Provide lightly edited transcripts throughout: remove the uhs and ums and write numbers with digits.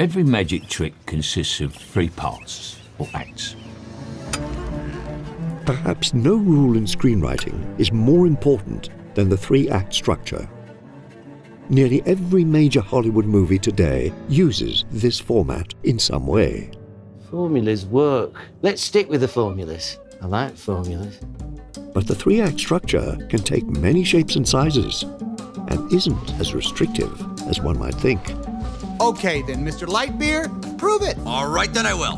Every magic trick consists of 3 parts, or acts. Perhaps no rule in screenwriting is more important than the 3-act structure. Nearly every major Hollywood movie today uses this format in some way. Formulas work. Let's stick with the formulas. I like formulas. But the 3-act structure can take many shapes and sizes and isn't as restrictive as one might think. Okay then, Mr. Lightbeer, prove it! All right, then I will.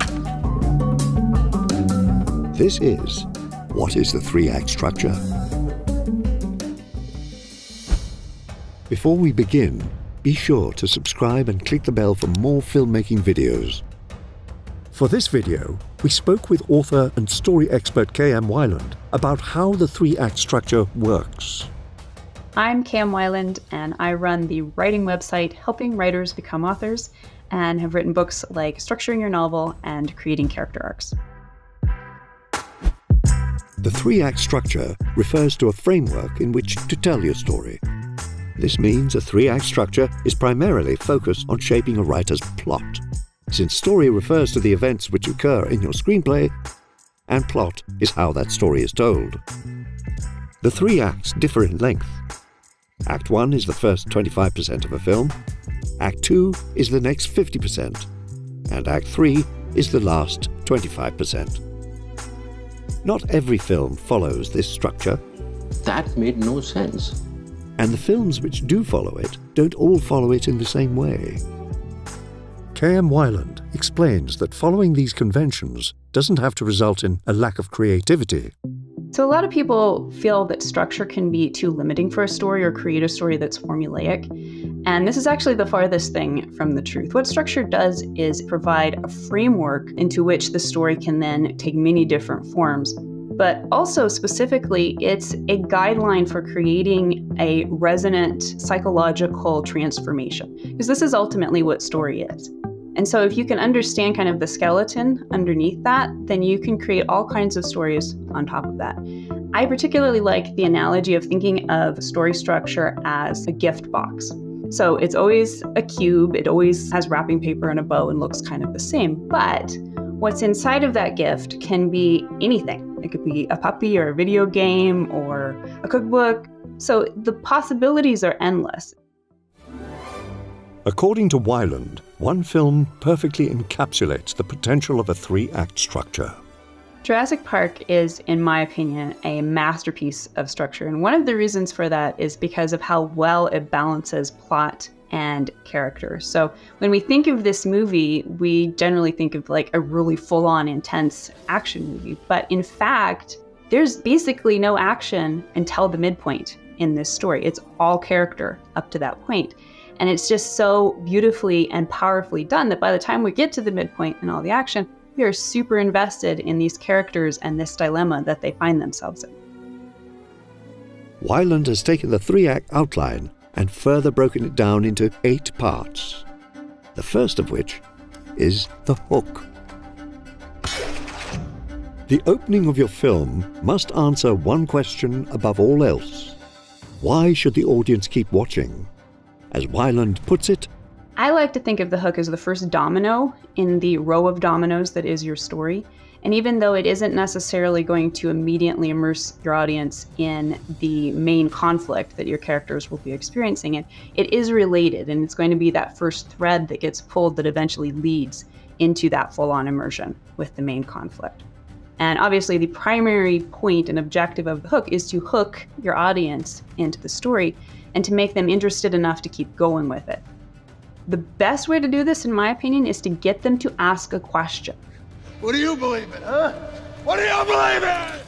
This is What is the 3-act structure? Before we begin, be sure to subscribe and click the bell for more filmmaking videos. For this video, we spoke with author and story expert K.M. Weiland about how the 3-act structure works. I'm Cam Weiland, and I run the writing website Helping Writers Become Authors, and have written books like Structuring Your Novel and Creating Character Arcs. The 3-act structure refers to a framework in which to tell your story. This means a 3-act structure is primarily focused on shaping a writer's plot, since story refers to the events which occur in your screenplay, and plot is how that story is told. The 3 acts differ in length. Act 1 is the first 25% of a film, Act 2 is the next 50%, and Act 3 is the last 25%. Not every film follows this structure. That made no sense. And the films which do follow it don't all follow it in the same way. K.M. Weiland explains that following these conventions doesn't have to result in a lack of creativity. So a lot of people feel that structure can be too limiting for a story or create a story that's formulaic. And this is actually the farthest thing from the truth. What structure does is provide a framework into which the story can then take many different forms. But also specifically, it's a guideline for creating a resonant psychological transformation, because this is ultimately what story is. And so if you can understand kind of the skeleton underneath that, then you can create all kinds of stories on top of that. I particularly like the analogy of thinking of story structure as a gift box. So it's always a cube, it always has wrapping paper and a bow and looks kind of the same, but what's inside of that gift can be anything. It could be a puppy or a video game or a cookbook. So the possibilities are endless. According to Weiland, one film perfectly encapsulates the potential of a 3-act structure. Jurassic Park is, in my opinion, a masterpiece of structure. And one of the reasons for that is because of how well it balances plot and character. So when we think of this movie, we generally think of like a really full-on intense action movie. But in fact, there's basically no action until the midpoint in this story. It's all character up to that point. And it's just so beautifully and powerfully done that by the time we get to the midpoint and all the action, we are super invested in these characters and this dilemma that they find themselves in. Weiland has taken the 3-act outline and further broken it down into 8 parts. The first of which is the hook. The opening of your film must answer one question above all else. Why should the audience keep watching? As Weiland puts it, I like to think of the hook as the first domino in the row of dominoes that is your story. And even though it isn't necessarily going to immediately immerse your audience in the main conflict that your characters will be experiencing, it is related, and it's going to be that first thread that gets pulled that eventually leads into that full-on immersion with the main conflict. And obviously the primary point and objective of the hook is to hook your audience into the story and to make them interested enough to keep going with it. The best way to do this, in my opinion, is to get them to ask a question. What do you believe in, huh? What do you believe in?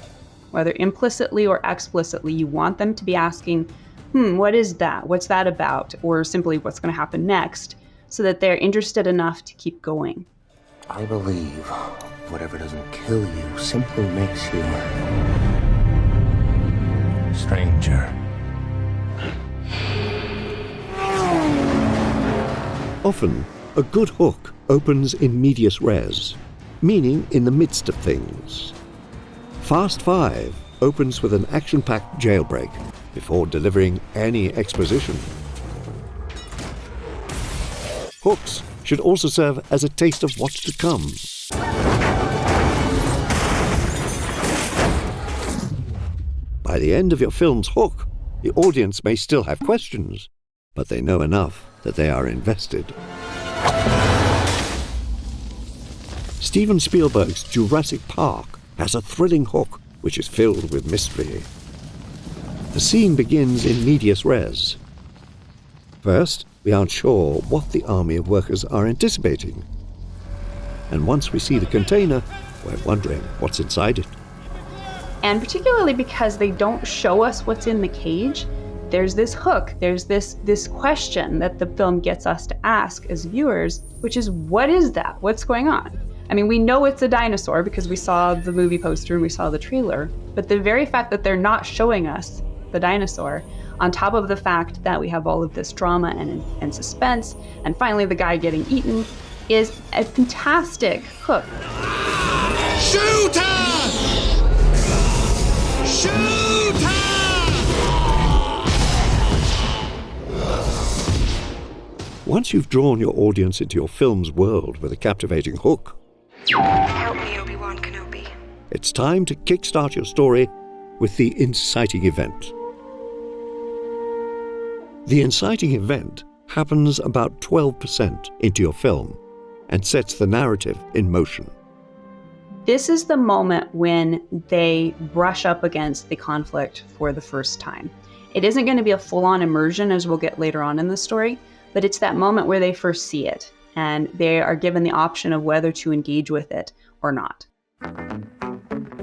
Whether implicitly or explicitly, you want them to be asking, what is that? What's that about? Or simply, what's going to happen next? So that they're interested enough to keep going. I believe whatever doesn't kill you simply makes you Stranger. often a good hook opens in medias res, meaning in the midst of things. Fast 5 opens with an action-packed jailbreak before delivering any exposition. Hooks should also serve as a taste of what's to come. By the end of your film's hook, the audience may still have questions, but they know enough that they are invested. Steven Spielberg's Jurassic Park has a thrilling hook which is filled with mystery. The scene begins in medias res. First, we aren't sure what the army of workers are anticipating. And once we see the container, we're wondering what's inside it. And particularly because they don't show us what's in the cage, there's this hook, there's this question that the film gets us to ask as viewers, which is, what is that? What's going on? I mean, we know it's a dinosaur because we saw the movie poster and we saw the trailer, but the very fact that they're not showing us the dinosaur, on top of the fact that we have all of this drama and suspense, and finally the guy getting eaten, is a fantastic hook. Shoot her! Shoot her! Once you've drawn your audience into your film's world with a captivating hook, Help me, Obi-Wan Kenobi. it's time to kickstart your story with the inciting event. The inciting event happens about 12% into your film and sets the narrative in motion. This is the moment when they brush up against the conflict for the first time. It isn't going to be a full-on immersion, as we'll get later on in the story, but it's that moment where they first see it, and they are given the option of whether to engage with it or not.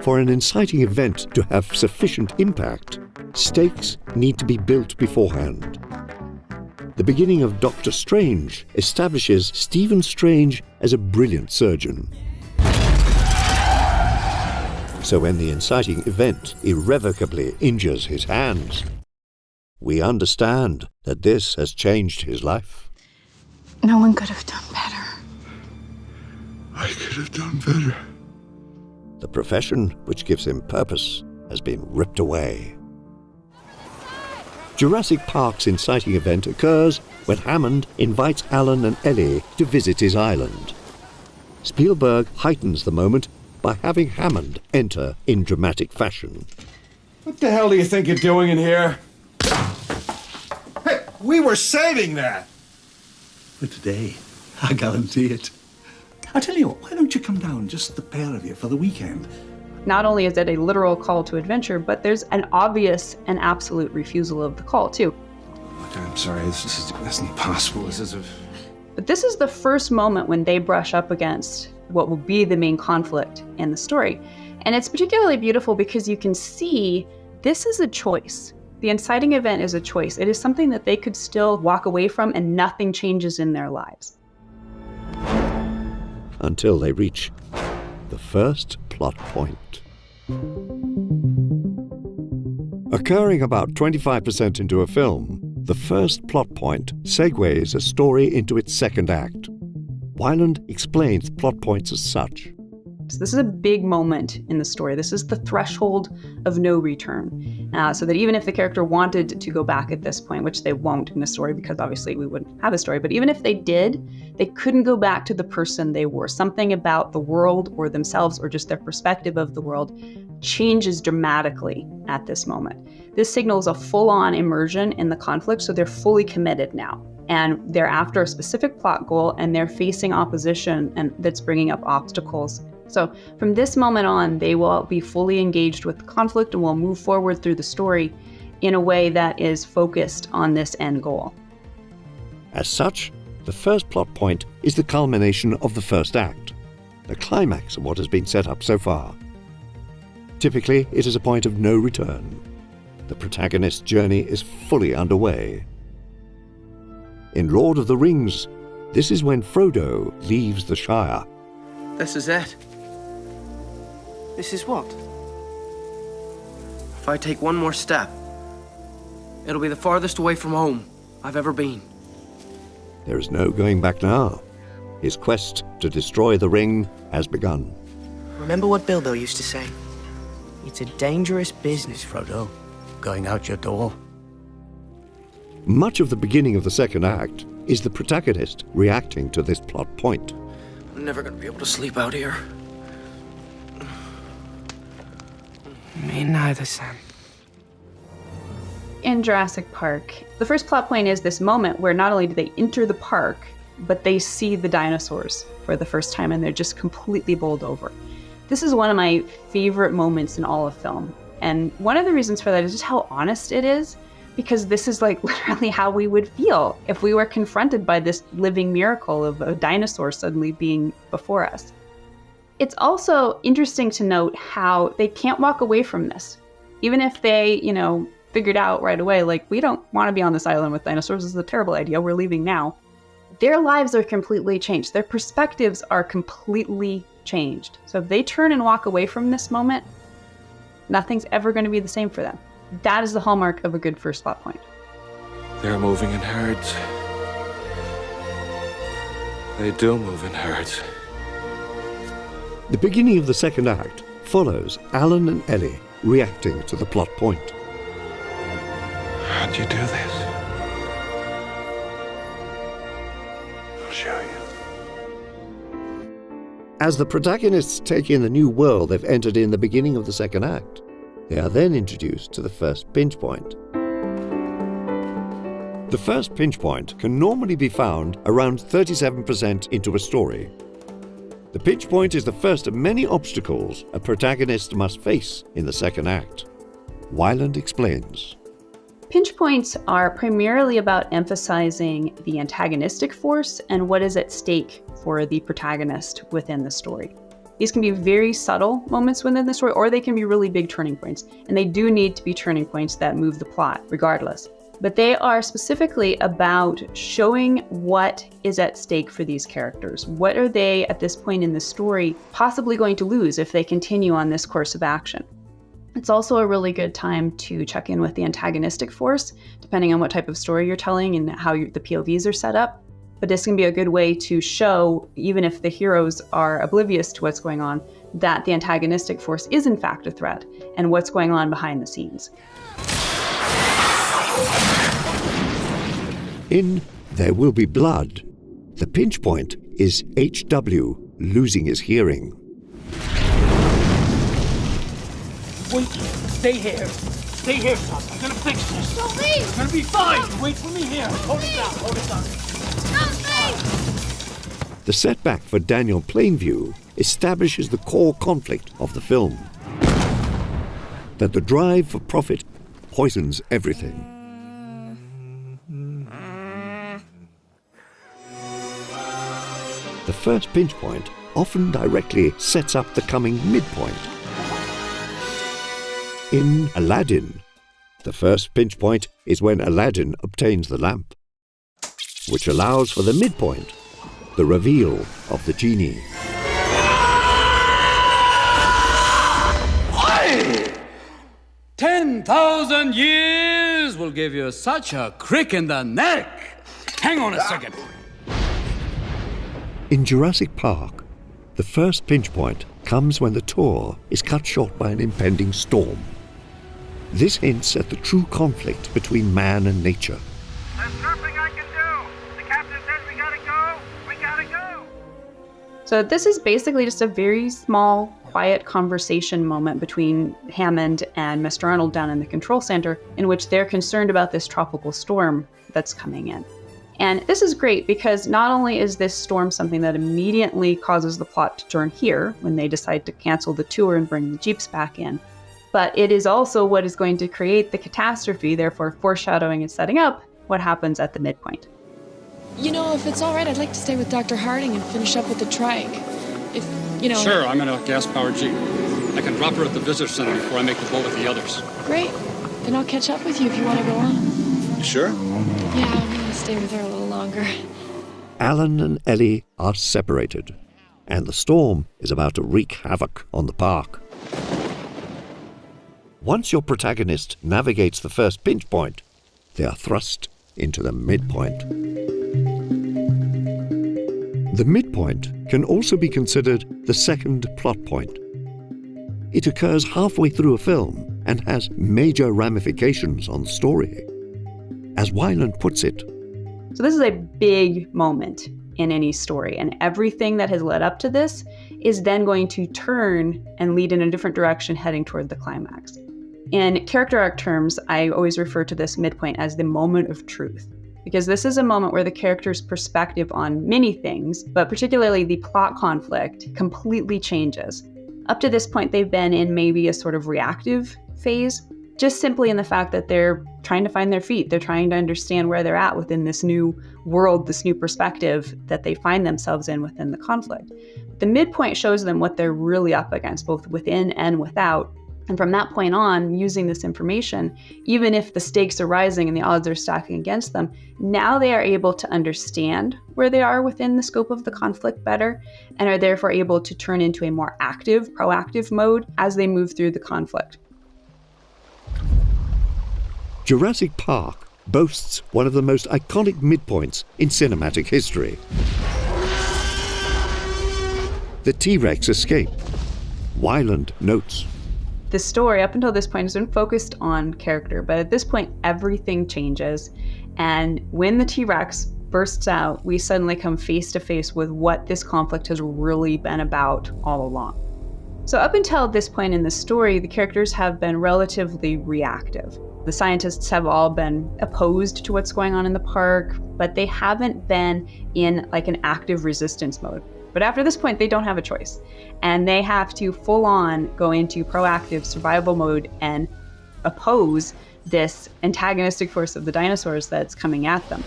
For an inciting event to have sufficient impact, stakes need to be built beforehand. The beginning of Doctor Strange establishes Stephen Strange as a brilliant surgeon. So when the inciting event irrevocably injures his hands, we understand that this has changed his life. No one could have done better. I could have done better. The profession which gives him purpose has been ripped away. Jurassic Park's inciting event occurs when Hammond invites Alan and Ellie to visit his island. Spielberg heightens the moment by having Hammond enter in dramatic fashion. What the hell do you think you're doing in here? Hey, we were saving that! For today, I guarantee it. I tell you what, why don't you come down, just the pair of you, for the weekend? Not only is it a literal call to adventure, but there's an obvious and absolute refusal of the call, too. Look, I'm sorry, this isn't possible. But this is the first moment when they brush up against what will be the main conflict in the story. And it's particularly beautiful because you can see this is a choice. The inciting event is a choice. It is something that they could still walk away from and nothing changes in their lives. Until they reach the first plot point. Occurring about 25% into a film, the first plot point segues a story into its second act. Weiland explains plot points as such. So this is a big moment in the story. This is the threshold of no return. So that even if the character wanted to go back at this point, which they won't in the story because obviously we wouldn't have a story, but even if they did, they couldn't go back to the person they were. Something about the world or themselves or just their perspective of the world changes dramatically at this moment. This signals a full-on immersion in the conflict, so they're fully committed now. And they're after a specific plot goal and they're facing opposition and that's bringing up obstacles. So from this moment on, they will be fully engaged with the conflict and will move forward through the story in a way that is focused on this end goal. As such, the first plot point is the culmination of the first act, the climax of what has been set up so far. Typically, it is a point of no return. The protagonist's journey is fully underway. In Lord of the Rings, this is when Frodo leaves the Shire. This is it. This is what? If I take one more step, it'll be the farthest away from home I've ever been. There is no going back now. His quest to destroy the ring has begun. Remember what Bilbo used to say? It's a dangerous business. Frodo, going out your door. Much of the beginning of the second act is the protagonist reacting to this plot point? I'm never gonna be able to sleep out here. Me neither, Sam. In Jurassic Park, the first plot point is this moment where not only do they enter the park, but they see the dinosaurs for the first time and they're just completely bowled over. This is one of my favorite moments in all of film. And one of the reasons for that is just how honest it is, because this is like literally how we would feel if we were confronted by this living miracle of a dinosaur suddenly being before us. It's also interesting to note how they can't walk away from this. Even if they, figured out right away, like, we don't want to be on this island with dinosaurs, this is a terrible idea, we're leaving now. Their lives are completely changed. Their perspectives are completely changed. So if they turn and walk away from this moment, nothing's ever going to be the same for them. That is the hallmark of a good first plot point. They're moving in herds. They do move in herds. The beginning of the second act follows Alan and Ellie reacting to the plot point. How'd you do this? I'll show you. As the protagonists take in the new world they've entered in the beginning of the second act, they are then introduced to the first pinch point. The first pinch point can normally be found around 37% into a story. The pinch point is the first of many obstacles a protagonist must face in the second act. Weiland explains. Pinch points are primarily about emphasizing the antagonistic force and what is at stake for the protagonist within the story. These can be very subtle moments within the story, or they can be really big turning points. And they do need to be turning points that move the plot, regardless. But they are specifically about showing what is at stake for these characters. What are they, at this point in the story, possibly going to lose if they continue on this course of action? It's also a really good time to check in with the antagonistic force, depending on what type of story you're telling and how the POVs are set up. But this can be a good way to show, even if the heroes are oblivious to what's going on, that the antagonistic force is in fact a threat and what's going on behind the scenes. In There Will Be Blood, the pinch point is HW losing his hearing. Wait, stay here. Stay here, son. I'm gonna fix this. Don't leave! It's gonna be fine. Wait for me here. Hold it down, hold it down. Don't leave! The setback for Daniel Plainview establishes the core conflict of the film. That the drive for profit poisons everything. The first pinch point often directly sets up the coming midpoint. In Aladdin, the first pinch point is when Aladdin obtains the lamp, which allows for the midpoint, the reveal of the genie. 10,000 years will give you such a crick in the neck. Hang on a second. In Jurassic Park, the first pinch point comes when the tour is cut short by an impending storm. This hints at the true conflict between man and nature. There's nothing I can do. The captain says we gotta go. We gotta go. So this is basically just a very small, quiet conversation moment between Hammond and Mr. Arnold down in the control center, in which they're concerned about this tropical storm that's coming in. And this is great because not only is this storm something that immediately causes the plot to turn here when they decide to cancel the tour and bring the Jeeps back in, but it is also what is going to create the catastrophe, therefore foreshadowing and setting up what happens at the midpoint. You know, if it's all right, I'd like to stay with Dr. Harding and finish up with the trike. If, Sure, I'm in a gas-powered Jeep. I can drop her at the visitor center before I make the boat with the others. Great. Then I'll catch up with you if you want to go on. You sure? Yeah, I'm going to stay with her a little longer. Alan and Ellie are separated, and the storm is about to wreak havoc on the park. Once your protagonist navigates the first pinch point, they are thrust into the midpoint. The midpoint can also be considered the second plot point. It occurs halfway through a film and has major ramifications on the story. As Weiland puts it, So this is a big moment in any story, and everything that has led up to this is then going to turn and lead in a different direction heading toward the climax. In character arc terms, I always refer to this midpoint as the moment of truth, because this is a moment where the character's perspective on many things, but particularly the plot conflict, completely changes. Up to this point, they've been in maybe a sort of reactive phase, just simply in the fact that they're trying to find their feet. They're trying to understand where they're at within this new world, this new perspective that they find themselves in within the conflict. The midpoint shows them what they're really up against, both within and without. And from that point on, using this information, even if the stakes are rising and the odds are stacking against them, now they are able to understand where they are within the scope of the conflict better, and are therefore able to turn into a more active, proactive mode as they move through the conflict. Jurassic Park boasts one of the most iconic midpoints in cinematic history. The T-Rex escape. Weiland notes, the story up until this point has been focused on character, but at this point everything changes, and when the T-Rex bursts out, we suddenly come face to face with what this conflict has really been about all along. So up until this point in the story, the characters have been relatively reactive. The scientists have all been opposed to what's going on in the park, but they haven't been in like an active resistance mode. But after this point, they don't have a choice, and they have to full on go into proactive survival mode and oppose this antagonistic force of the dinosaurs that's coming at them.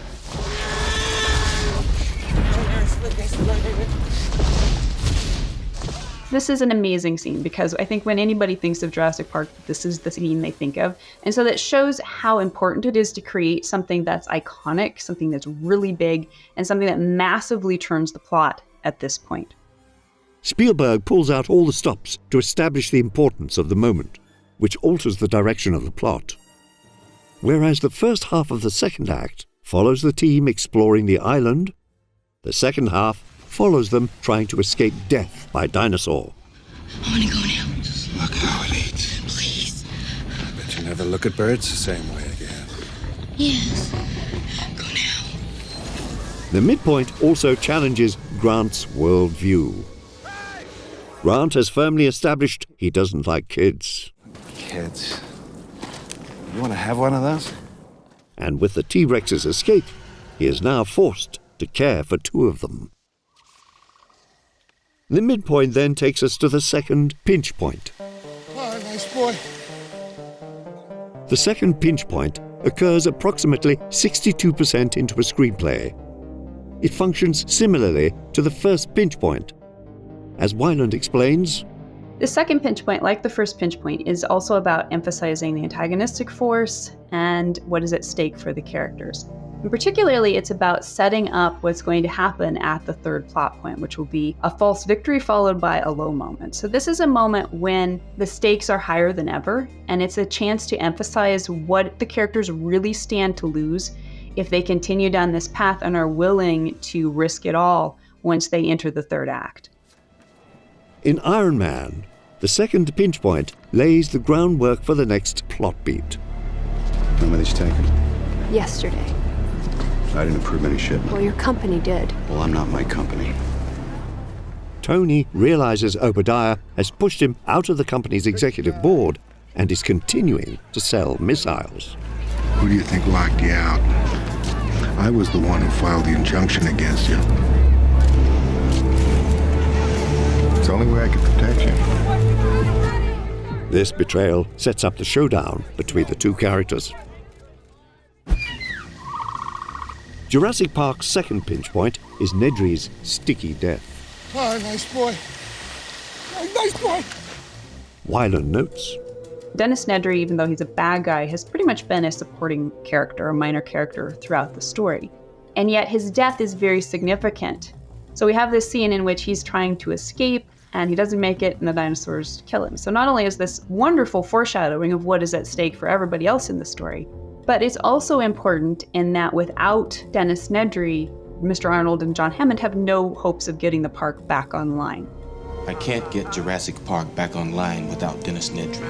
This is an amazing scene because I think when anybody thinks of Jurassic Park, this is the scene they think of. And so that shows how important it is to create something that's iconic, something that's really big, and something that massively turns the plot at this point. Spielberg pulls out all the stops to establish the importance of the moment, which alters the direction of the plot. Whereas the first half of the second act follows the team exploring the island, the second half follows them trying to escape death by dinosaur. I want to go now. Just look how it eats. Please. I bet you never look at birds the same way again. Yes. Go now. The midpoint also challenges Grant's worldview. Grant has firmly established he doesn't like kids. Kids. You want to have one of those? And with the T-Rex's escape, he is now forced to care for two of them. The midpoint then takes us to the second pinch point. Oh, nice boy. The second pinch point occurs approximately 62% into a screenplay. It functions similarly to the first pinch point. As Weiland explains, the second pinch point, like the first pinch point, is also about emphasizing the antagonistic force and what is at stake for the characters. And particularly, it's about setting up what's going to happen at the third plot point, which will be a false victory followed by a low moment. So this is a moment when the stakes are higher than ever, and it's a chance to emphasize what the characters really stand to lose if they continue down this path and are willing to risk it all once they enter the third act. In Iron Man, the second pinch point lays the groundwork for the next plot beat. When were these taken? Yesterday. I didn't approve any shipment. Well, your company did. Well, I'm not my company. Tony realizes Obadiah has pushed him out of the company's executive board and is continuing to sell missiles. Who do you think locked you out? I was the one who filed the injunction against you. It's the only way I can protect you. This betrayal sets up the showdown between the two characters. Jurassic Park's second pinch point is Nedry's sticky death. Oh, nice boy. Oh, nice boy. Weiland notes, Dennis Nedry, even though he's a bad guy, has pretty much been a supporting character, a minor character throughout the story. And yet his death is very significant. So we have this scene in which he's trying to escape, and he doesn't make it, and the dinosaurs kill him. So not only is this wonderful foreshadowing of what is at stake for everybody else in the story, but it's also important in that without Dennis Nedry, Mr. Arnold and John Hammond have no hopes of getting the park back online. I can't get Jurassic Park back online without Dennis Nedry.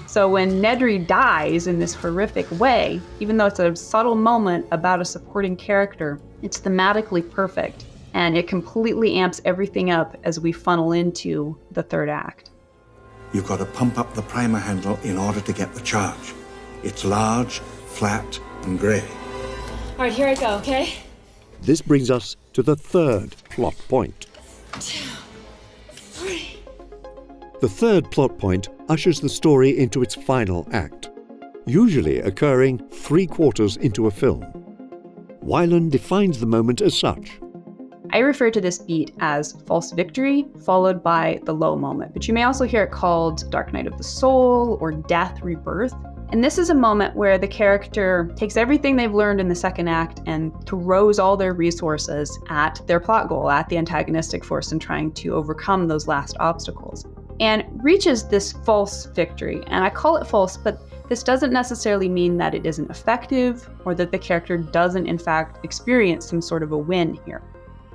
So when Nedry dies in this horrific way, even though it's a subtle moment about a supporting character, it's thematically perfect, and it completely amps everything up as we funnel into the third act. You've got to pump up the primer handle in order to get the charge. It's large, flat, and grey. All right, here I go, okay? This brings us to the third plot point. 2, 3. The third plot point ushers the story into its final act, usually occurring 3/4 into a film. Weiland defines the moment as such. I refer to this beat as false victory, followed by the low moment, but you may also hear it called Dark Night of the Soul or Death Rebirth. And this is a moment where the character takes everything they've learned in the second act and throws all their resources at their plot goal, at the antagonistic force, and trying to overcome those last obstacles, and reaches this false victory. And I call it false, but this doesn't necessarily mean that it isn't effective or that the character doesn't in fact experience some sort of a win here.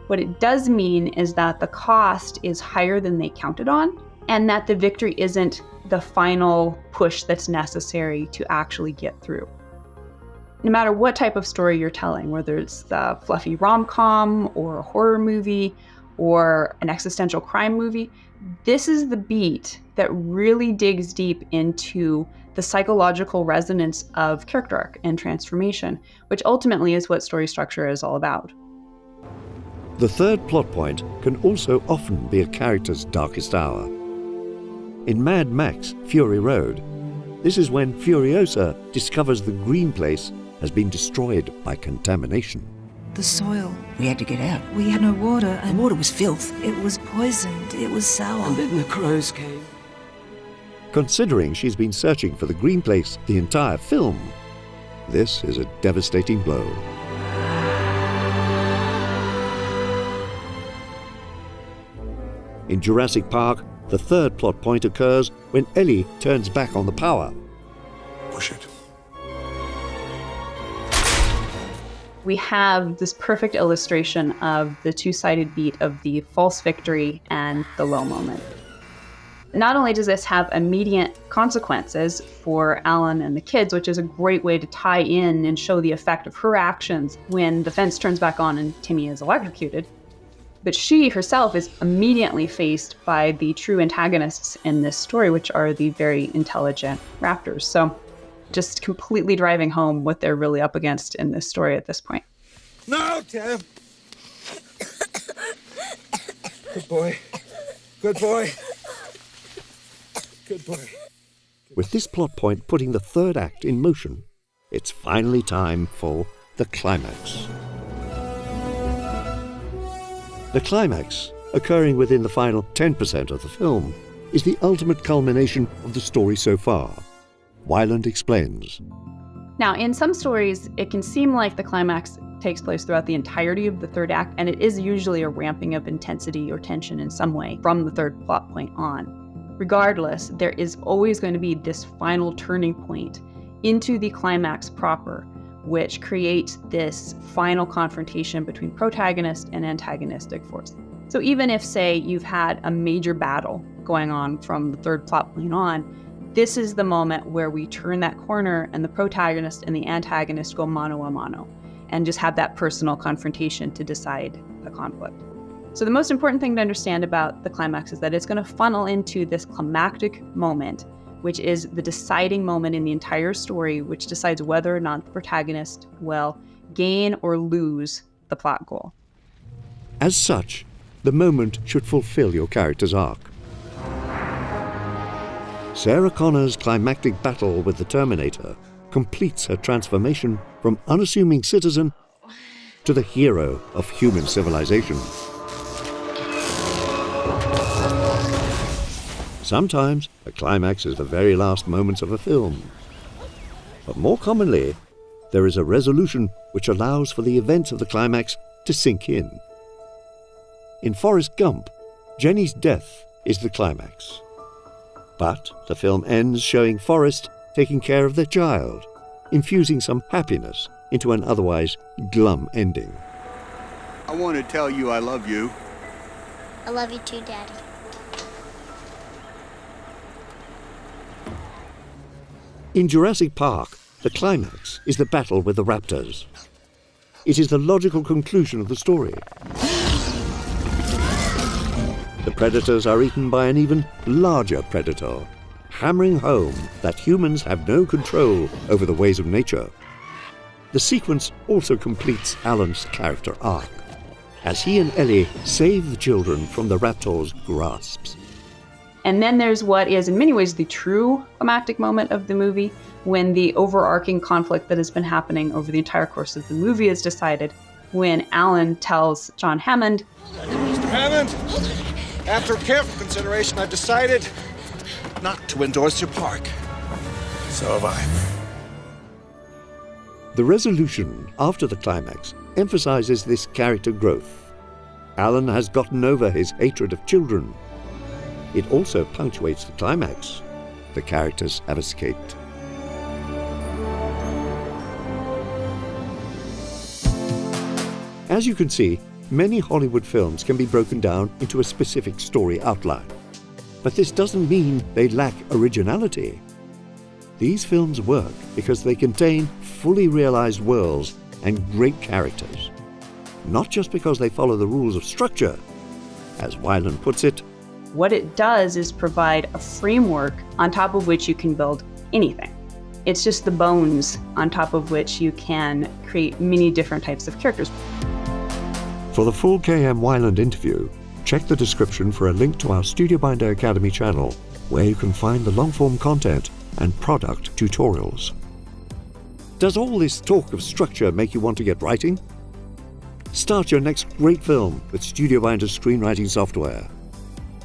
What it does mean is that the cost is higher than they counted on, and that the victory isn't the final push that's necessary to actually get through. No matter what type of story you're telling, whether it's the fluffy rom-com or a horror movie or an existential crime movie, this is the beat that really digs deep into the psychological resonance of character arc and transformation, which ultimately is what story structure is all about. The third plot point can also often be a character's darkest hour. In Mad Max: Fury Road, this is when Furiosa discovers the green place has been destroyed by contamination. The soil. We had to get out. We had no water, and the water was filth. It was poisoned. It was sour. And then the crows came. Considering she's been searching for the green place the entire film, this is a devastating blow. In Jurassic Park, the third plot point occurs when Ellie turns back on the power. Push it. We have this perfect illustration of the two-sided beat of the false victory and the low moment. Not only does this have immediate consequences for Alan and the kids, which is a great way to tie in and show the effect of her actions when the fence turns back on and Timmy is electrocuted, but she herself is immediately faced by the true antagonists in this story, which are the very intelligent raptors. So just completely driving home what they're really up against in this story at this point. No, Tim! Good boy. Good boy. Good boy. With this plot point putting the third act in motion, it's finally time for the climax. The climax, occurring within the final 10% of the film, is the ultimate culmination of the story so far. Weiland explains. Now, in some stories, it can seem like the climax takes place throughout the entirety of the third act, and it is usually a ramping of intensity or tension in some way from the third plot point on. Regardless, there is always going to be this final turning point into the climax proper, which creates this final confrontation between protagonist and antagonistic force. So even if, say, you've had a major battle going on from the third plot point on, this is the moment where we turn that corner and the protagonist and the antagonist go mano a mano and just have that personal confrontation to decide the conflict. So the most important thing to understand about the climax is that it's going to funnel into this climactic moment, which is the deciding moment in the entire story, which decides whether or not the protagonist will gain or lose the plot goal. As such, the moment should fulfill your character's arc. Sarah Connor's climactic battle with the Terminator completes her transformation from unassuming citizen to the hero of human civilization. Sometimes a climax is the very last moments of a film. But more commonly, there is a resolution which allows for the events of the climax to sink in. In Forrest Gump, Jenny's death is the climax. But the film ends showing Forrest taking care of their child, infusing some happiness into an otherwise glum ending. I want to tell you I love you. I love you too, Daddy. In Jurassic Park, the climax is the battle with the raptors. It is the logical conclusion of the story. The predators are eaten by an even larger predator, hammering home that humans have no control over the ways of nature. The sequence also completes Alan's character arc, as he and Ellie save the children from the raptor's grasps. And then there's what is in many ways the true climactic moment of the movie, when the overarching conflict that has been happening over the entire course of the movie is decided, when Alan tells John Hammond, Mr. Hammond, after careful consideration, I've decided not to endorse your park. So have I. The resolution after the climax emphasizes this character growth. Alan has gotten over his hatred of children. It also punctuates the climax. The characters have escaped. As you can see, many Hollywood films can be broken down into a specific story outline. But this doesn't mean they lack originality. These films work because they contain fully realized worlds and great characters. Not just because they follow the rules of structure. As Weiland puts it, what it does is provide a framework on top of which you can build anything. It's just the bones on top of which you can create many different types of characters. For the full K.M. Weiland interview, check the description for a link to our Studiobinder Academy channel, where you can find the long-form content and product tutorials. Does all this talk of structure make you want to get writing? Start your next great film with Studiobinder's screenwriting software.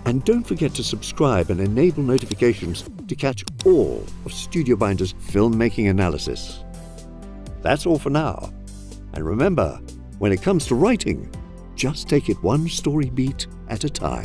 And don't forget to subscribe and enable notifications to catch all of Studiobinder's filmmaking analysis. That's all for now. And remember, when it comes to writing, just take it one story beat at a time.